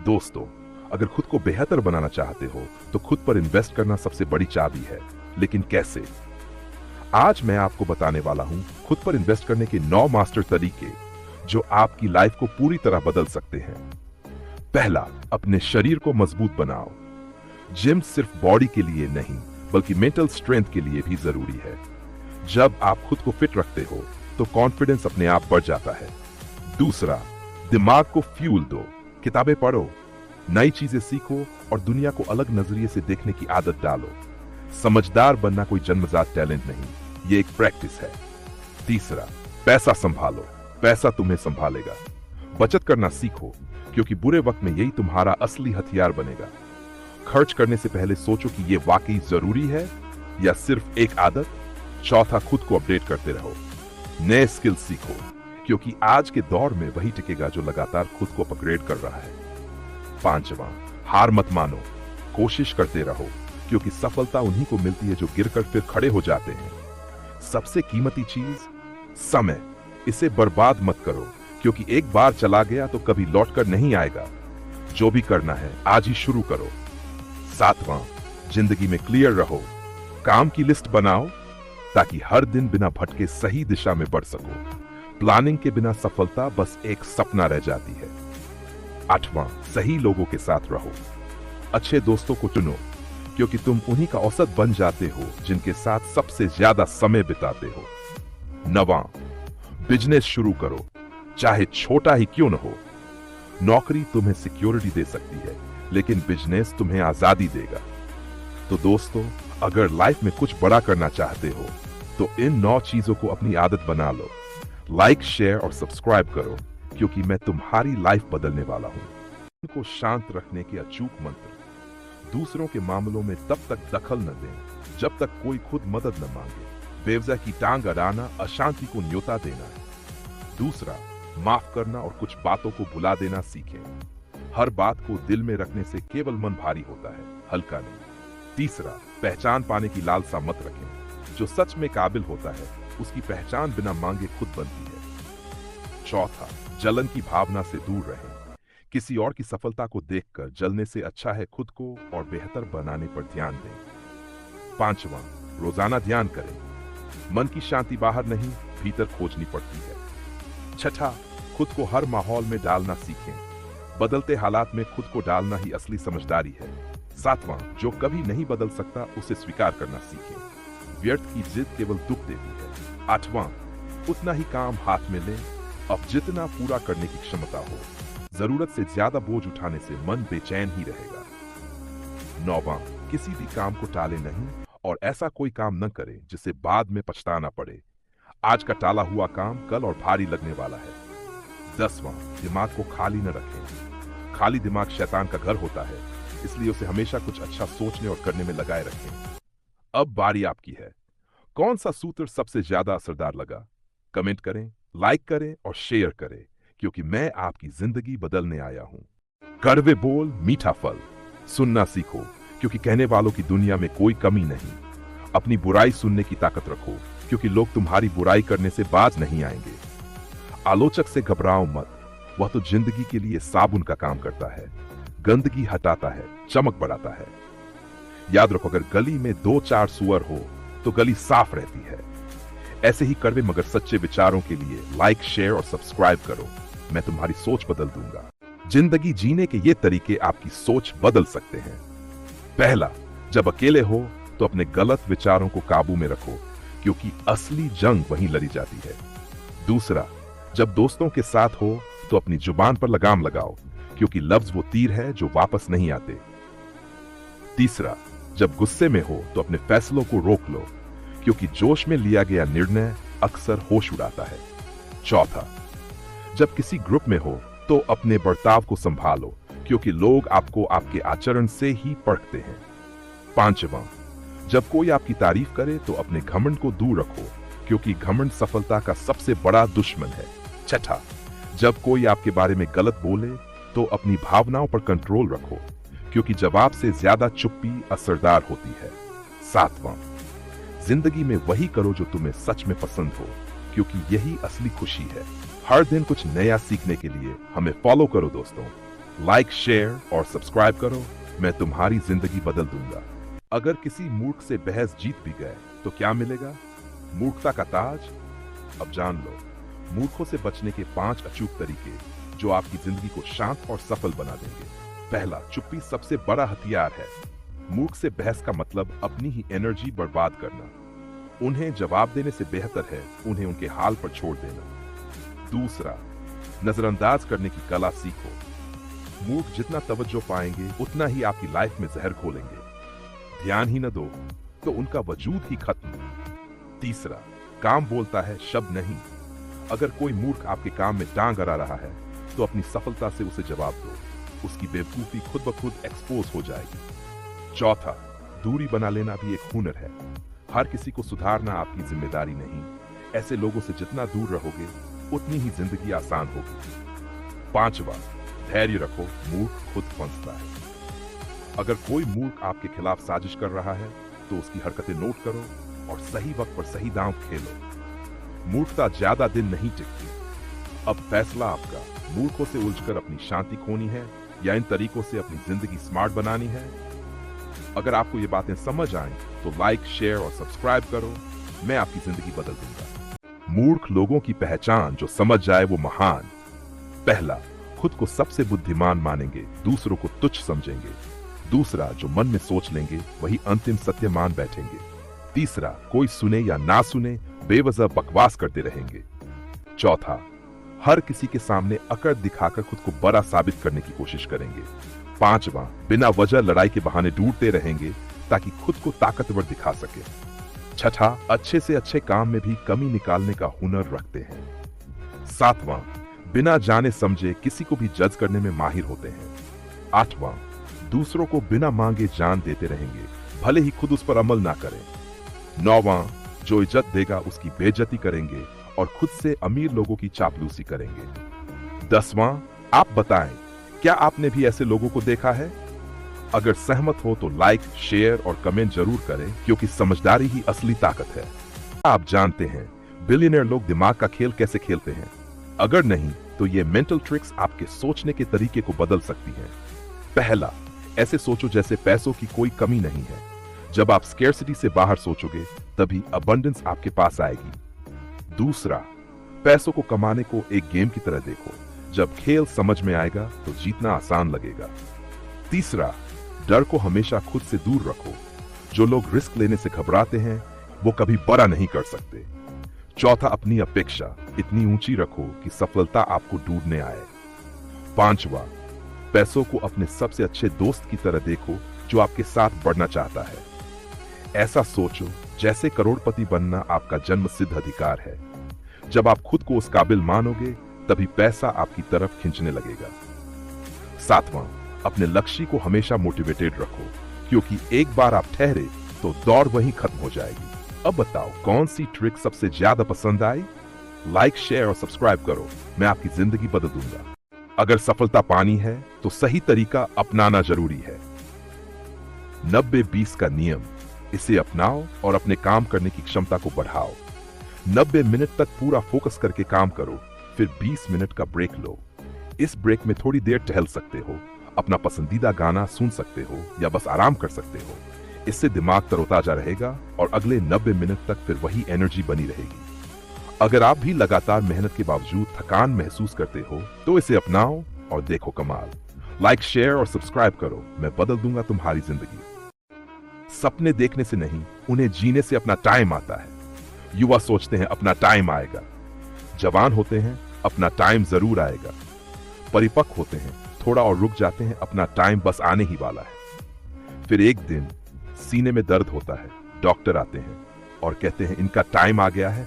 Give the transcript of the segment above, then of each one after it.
दोस्तों, अगर खुद को बेहतर बनाना चाहते हो तो खुद पर इन्वेस्ट करना सबसे बड़ी चाबी है। लेकिन कैसे? आज मैं आपको बताने वाला हूं खुद पर इन्वेस्ट करने के 9 मास्टर तरीके जो आपकी लाइफ को पूरी तरह बदल सकते हैं। पहला, अपने शरीर को मजबूत बनाओ। जिम सिर्फ बॉडी के लिए नहीं बल्कि मेंटल स्ट्रेंथ के लिए भी जरूरी है। जब आप खुद को फिट रखते हो तो कॉन्फिडेंस अपने आप बढ़ जाता है। दूसरा, दिमाग को फ्यूल दो। किताबें पढ़ो, नई चीजें सीखो और दुनिया को अलग नजरिए से देखने की आदत डालो। समझदार बनना कोई जन्मजात टैलेंट नहीं, ये एक प्रैक्टिस है। तीसरा, पैसा संभालो। पैसा तुम्हें संभालेगा। बचत करना सीखो क्योंकि बुरे वक्त में यही तुम्हारा असली हथियार बनेगा। खर्च करने से पहले सोचो कि ये वाकई जरूरी है या सिर्फ एक आदत। चौथा, खुद को अपडेट करते रहो। नए स्किल सीखो क्योंकि आज के दौर में वही टिकेगा जो लगातार खुद को अपग्रेड कर रहा है। पांचवा, हार मत मानो, कोशिश करते रहो क्योंकि सफलता उन्हीं को मिलती है जो गिरकर फिर खड़े हो जाते हैं। सबसे कीमती चीज, समय। इसे बर्बाद मत करो क्योंकि एक बार चला गया तो कभी लौटकर नहीं आएगा। जो भी करना है आज ही शुरू करो। सातवां, जिंदगी में क्लियर रहो। काम की लिस्ट बनाओ ताकि हर दिन बिना भटके सही दिशा में बढ़ सको। प्लानिंग के बिना सफलता बस एक सपना रह जाती है। आठवां, सही लोगों के साथ रहो। अच्छे दोस्तों को चुनो क्योंकि तुम उन्हीं का औसत बन जाते हो जिनके साथ सबसे ज्यादा समय बिताते हो। नवां, बिजनेस शुरू करो, चाहे छोटा ही क्यों न हो। नौकरी तुम्हें सिक्योरिटी दे सकती है लेकिन बिजनेस तुम्हें आजादी देगा। तो दोस्तों, अगर लाइफ में कुछ बड़ा करना चाहते हो तो इन 9 चीजों को अपनी आदत बना लो। लाइक, शेयर और सब्सक्राइब करो क्योंकि मैं तुम्हारी लाइफ बदलने वाला हूं। उनको शांत रखने के अचूक मंत्र। दूसरों के मामलों में तब तक दखल न दें जब तक कोई खुद मदद न मांगे। बेवजह की टांग अड़ाना अशांति को न्योता देना है। दूसरा, माफ करना और कुछ बातों को भुला देना सीखें। हर बात को दिल में रखने से केवल मन भारी होता है, हल्का नहीं। तीसरा, पहचान पाने की लालसा मत रखें। जो सच में काबिल होता है उसकी पहचान बिना मांगे खुद बनती है। चौथा, जलन की भावना से दूर रहें। किसी और की सफलता को देखकर जलने से अच्छा है खुद को और बेहतर बनाने पर ध्यान दें। पांचवा, रोजाना ध्यान करें। मन की शांति बाहर नहीं, भीतर खोजनी पड़ती है। छठा, खुद को हर माहौल में डालना सीखें। बदलते हालात में खुद को डालना ही असली समझदारी है। सातवां, जो कभी नहीं बदल सकता उसे स्वीकार करना सीखें। व्यर्थ की जिद केवल दुख देती है। आठवां, उतना ही काम हाथ में लें अब जितना पूरा करने की क्षमता हो। जरूरत से ज्यादा बोझ उठाने से मन बेचैन ही रहेगा। नौवां, किसी भी काम को टाले नहीं और ऐसा कोई काम न करें जिसे बाद में पछताना पड़े। आज का टाला हुआ काम कल और भारी लगने वाला है। 10वां, दिमाग को खाली न रखें। खाली दिमाग शैतान का घर होता है, इसलिए उसे हमेशा कुछ अच्छा सोचने और करने में लगाए रखें। अब बारी आपकी है। कौन सा सूत्र सबसे ज्यादा असरदार लगा? कमेंट करें, लाइक करें और शेयर करें क्योंकि मैं आपकी जिंदगी बदलने आया हूं। कड़वे बोल, मीठा फल। सुनना सीखो क्योंकि कहने वालों की दुनिया में कोई कमी नहीं। अपनी बुराई सुनने की ताकत रखो क्योंकि लोग तुम्हारी बुराई करने से बाज नहीं आएंगे। आलोचक से घबराओ मत, वह तो जिंदगी के लिए साबुन का काम करता है। गंदगी हटाता है, चमक बढ़ाता है। याद रखो, अगर गली में 2-4 सुअर हो तो गली साफ रहती है। ऐसे ही कड़वे मगर सच्चे विचारों के लिए लाइक, शेयर और सब्सक्राइब करो। मैं तुम्हारी सोच बदल दूंगा। जिंदगी जीने के ये तरीके आपकी सोच बदल सकते हैं। पहला, जब अकेले हो तो अपने गलत विचारों को काबू में रखो क्योंकि असली जंग वहीं लड़ी जाती है। दूसरा, जब दोस्तों के साथ हो तो अपनी जुबान पर लगाम लगाओ क्योंकि लफ्ज वो तीर है जो वापस नहीं आते। तीसरा, जब गुस्से में हो तो अपने फैसलों को रोक लो क्योंकि जोश में लिया गया निर्णय अक्सर होश उड़ाता है। चौथा, जब किसी ग्रुप में हो तो अपने बर्ताव को संभालो क्योंकि लोग आपको आपके आचरण से ही परखते हैं। पांचवां, जब कोई आपकी तारीफ करे तो अपने घमंड को दूर रखो क्योंकि घमंड सफलता का सबसे बड़ा दुश्मन है। छठा, जब कोई आपके बारे में गलत बोले तो अपनी भावनाओं पर कंट्रोल रखो क्योंकि जवाब से ज्यादा चुप्पी असरदार होती है। सातवां, जिंदगी में वही करो जो तुम्हें सच में पसंद हो क्योंकि यही असली खुशी है। हर दिन कुछ नया सीखने के लिए हमें फॉलो करो दोस्तों। लाइक, शेयर और सब्सक्राइब करो, मैं तुम्हारी जिंदगी बदल दूंगा। अगर किसी मूर्ख से बहस जीत भी गए तो क्या मिलेगा? मूर्खता का ताज। अब जान लो मूर्खों से बचने के 5 अचूक तरीके जो आपकी जिंदगी को शांत और सफल बना देंगे। पहला, चुप्पी सबसे बड़ा हथियार है। मूर्ख से बहस का मतलब अपनी ही एनर्जी बर्बाद करना। उन्हें जवाब देने से बेहतर है उन्हें उनके हाल पर छोड़ देना। दूसरा, नजरअंदाज करने की कला सीखो। मूर्ख जितना तवज्जो पाएंगे उतना ही आपकी लाइफ में जहर घोलेंगे। ध्यान ही न दो तो उनका वजूद ही खत्म। तीसरा, काम बोलता है, शब्द नहीं। अगर कोई मूर्ख आपके काम में टांग अड़ा रहा है तो अपनी सफलता से उसे जवाब दो। उसकी बेवकूफी खुद ब खुद एक्सपोज हो जाएगी। चौथा, दूरी बना लेना भी एक हुनर है। हर किसी को सुधारना आपकी जिम्मेदारी नहीं। ऐसे लोगों से जितना दूर रहोगे उतनी ही जिंदगी आसान होगी। पांचवा, धैर्य रखो, मूर्ख खुद फंसता है। अगर कोई मूर्ख आपके खिलाफ साजिश कर रहा है तो उसकी हरकतें नोट करो और सही वक्त पर सही दांव खेलो। मूर्खता ज्यादा दिन नहीं टिकती। अब फैसला आपका, मूर्खों से उलझकर अपनी शांति खोनी है या इन तरीकों से अपनी जिंदगी स्मार्ट बनानी है। अगर आपको ये बातें समझ आए तो लाइक, शेयर और सब्सक्राइब करो, मैं आपकी जिंदगी बदल दूंगा। मूर्ख लोगों की पहचान जो समझ जाए वो महान। पहला, खुद को सबसे बुद्धिमान मानेंगे, दूसरों को तुच्छ समझेंगे। दूसरा, जो मन में सोच लेंगे वही अंतिम सत्य मान बैठेंगे। तीसरा, कोई सुने या ना सुने बेवजह बकवास करते रहेंगे। चौथा, हर किसी के सामने अकड़ दिखाकर खुद को बड़ा साबित करने की कोशिश करेंगे। पांचवा, बिना वजह लड़ाई के बहाने ढूंढते रहेंगे ताकि खुद को ताकतवर दिखा सके। छठा, अच्छे से अच्छे काम में भी कमी निकालने का हुनर रखते हैं। सातवां, बिना जाने समझे किसी को भी जज करने में माहिर होते हैं। आठवां, दूसरों को बिना मांगे जान देते रहेंगे, भले ही खुद उस पर अमल ना करें। नौवां, जो इज्जत देगा उसकी बेइज्जती करेंगे और खुद से अमीर लोगों की चापलूसी करेंगे। 10वां, आप बताएं, क्या आपने भी ऐसे लोगों को देखा है? अगर सहमत हो तो लाइक, शेयर और कमेंट जरूर करें, क्योंकि समझदारी ही असली ताकत है। आप जानते हैं बिलियनर लोग दिमाग का खेल कैसे खेलते हैं? अगर नहीं तो ये मेंटल ट्रिक्स आपके सोचने के तरीके को बदल सकती हैं। पहला, ऐसे सोचो जैसे पैसों की कोई कमी नहीं है। जब आप स्केर्सिटी से बाहर सोचोगे तभी अबंडेंस आपके पास आएगी। दूसरा, पैसों को कमाने को एक गेम की तरह देखो। जब खेल समझ में आएगा तो जीतना आसान लगेगा। तीसरा, डर को हमेशा खुद से दूर रखो। जो लोग रिस्क लेने से घबराते हैं वो कभी बड़ा नहीं कर सकते। चौथा, अपनी अपेक्षा इतनी ऊंची रखो कि सफलता आपको ढूंढने आए। पांचवा, पैसों को अपने सबसे अच्छे दोस्त की तरह देखो जो आपके साथ बढ़ना चाहता है। ऐसा सोचो जैसे करोड़पति बनना आपका जन्म सिद्ध अधिकार है। जब आप खुद को उस काबिल मानोगे तभी पैसा आपकी तरफ खींचने लगेगा। सातवां, अपने लक्ष्य को हमेशा मोटिवेटेड रखो, क्योंकि एक बार आप ठहरे तो दौड़ वहीं खत्म हो जाएगी। अब बताओ कौन सी ट्रिक सबसे ज्यादा पसंद आई? लाइक, शेयर और सब्सक्राइब करो, मैं आपकी जिंदगी बदल दूंगा। अगर सफलता पानी है तो सही तरीका अपनाना जरूरी है। 90-20 का नियम, इसे अपनाओ और अपने काम करने की क्षमता को बढ़ाओ। 90 मिनट तक पूरा फोकस करके काम करो, फिर 20 मिनट का ब्रेक लो। इस ब्रेक में थोड़ी देर टहल सकते हो, अपना पसंदीदा गाना सुन सकते हो या बस आराम कर सकते हो। इससे दिमाग तरोताजा रहेगा और अगले 90 मिनट तक फिर वही एनर्जी बनी रहेगी। अगर आप भी लगातार मेहनत के बावजूद थकान महसूस करते हो तो इसे अपनाओ और देखो कमाल। लाइक, शेयर और सब्सक्राइब करो, मैं बदल दूंगा तुम्हारी जिंदगी। सपने देखने से नहीं, उन्हें जीने से अपना टाइम आता है। युवा सोचते हैं अपना टाइम आएगा, जवान होते हैं अपना टाइम जरूर आएगा, परिपक्व होते हैं थोड़ा और रुक जाते हैं, अपना टाइम बस आने ही वाला है। फिर एक दिन सीने में दर्द होता है, डॉक्टर आते हैं और कहते हैं इनका टाइम आ गया है,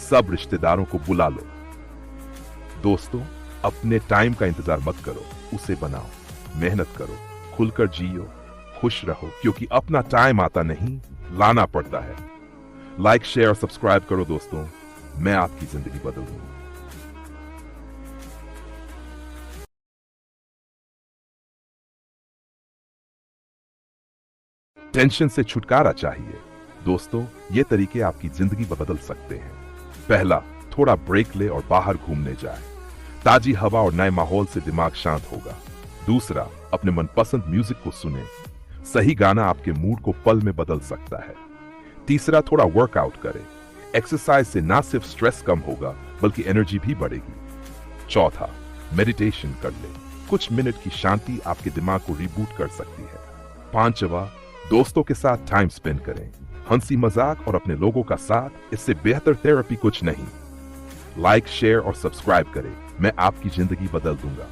सब रिश्तेदारों को बुला लो। दोस्तों, अपने टाइम का इंतजार मत करो, उसे बनाओ, मेहनत करो, खुलकर जियो, खुश रहो, क्योंकि अपना टाइम आता नहीं, लाना पड़ता है। लाइक, शेयर और सब्सक्राइब करो दोस्तों, मैं आपकी जिंदगी बदल दूंगा। टेंशन से छुटकारा चाहिए दोस्तों, ये तरीके आपकी जिंदगी बदल सकते हैं। पहला, थोड़ा ब्रेक ले और बाहर घूमने जाए। ताजी हवा और नए माहौल से दिमाग शांत होगा। दूसरा, अपने मनपसंद म्यूजिक को सुने। सही गाना आपके मूड को पल में बदल सकता है। तीसरा, थोड़ा वर्कआउट करें। एक्सरसाइज से ना सिर्फ स्ट्रेस कम होगा बल्कि एनर्जी भी बढ़ेगी। चौथा, मेडिटेशन कर ले। कुछ मिनट की शांति आपके दिमाग को रिबूट कर सकती है। पांचवा, दोस्तों के साथ टाइम स्पेंड करें। हंसी मजाक और अपने लोगों का साथ, इससे बेहतर थेरेपी कुछ नहीं। लाइक, शेयर और सब्सक्राइब करें। मैं आपकी जिंदगी बदल दूंगा।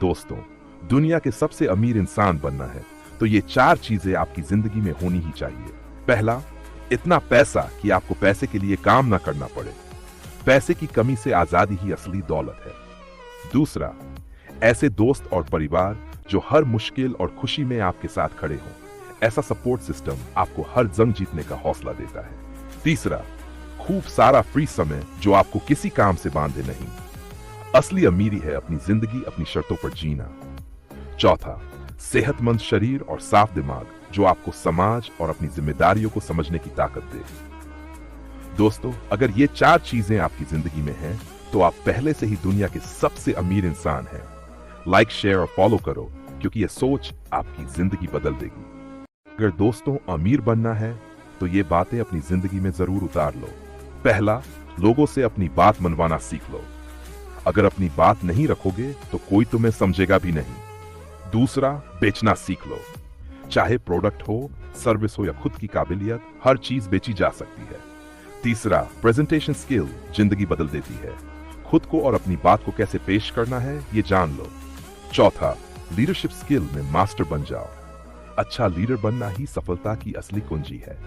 दोस्तों, दुनिया के सबसे अमीर इंसान बनना है तो ये 4 चीजें आपकी जिंदगी में होनी ही चाहिए। पहला, इतना पैसा कि आपको पैसे के लिए काम ना करना पड़े। पैसे की कमी से आजादी ही असली दौलत है। दूसरा, ऐसे दोस्त और परिवार जो हर मुश्किल और खुशी में आपके साथ खड़े हों। ऐसा सपोर्ट सिस्टम आपको हर जंग जीतने का हौसला देता है। तीसरा, खूब सारा फ्री समय जो आपको किसी काम से बांधे नहीं। असली अमीरी है अपनी जिंदगी अपनी शर्तों पर जीना। चौथा, सेहतमंद शरीर और साफ दिमाग जो आपको समाज और अपनी जिम्मेदारियों को समझने की ताकत दे। दोस्तों, अगर ये 4 चीजें आपकी जिंदगी में हैं, तो आप पहले से ही दुनिया के सबसे अमीर इंसान हैं। लाइक, शेयर और फॉलो करो क्योंकि ये सोच आपकी जिंदगी बदल देगी। अगर दोस्तों अमीर बनना है तो ये बातें अपनी जिंदगी में जरूर उतार लो। पहला, लोगों से अपनी बात मनवाना सीख लो। अगर अपनी बात नहीं रखोगे तो कोई तुम्हें समझेगा भी नहीं। दूसरा, बेचना सीख लो। चाहे प्रोडक्ट हो, सर्विस हो या खुद की काबिलियत, हर चीज बेची जा सकती है। तीसरा, प्रेजेंटेशन स्किल जिंदगी बदल देती है। खुद को और अपनी बात को कैसे पेश करना है ये जान लो। चौथा, लीडरशिप स्किल में मास्टर बन जाओ। अच्छा लीडर बनना ही सफलता की असली कुंजी है।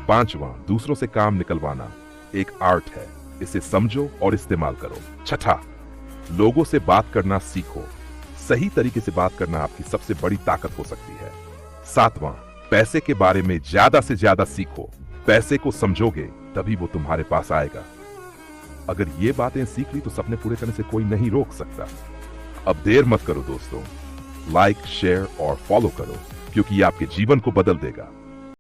पांचवा, दूसरों से काम निकलवाना एक आर्ट है। इसे समझो और इस्तेमाल करो। छठा, लोगों से बात करना सीखो। सही तरीके से बात करना आपकी सबसे बड़ी ताकत हो सकती है। सातवां, पैसे के बारे में ज्यादा से ज्यादा सीखो। पैसे को समझोगे तभी वो तुम्हारे पास आएगा। अगर ये बातें सीख ली तो सपने पूरे करने से कोई नहीं रोक सकता। अब देर मत करो दोस्तों, लाइक, शेयर और फॉलो करो क्योंकि ये आपके जीवन को बदल देगा।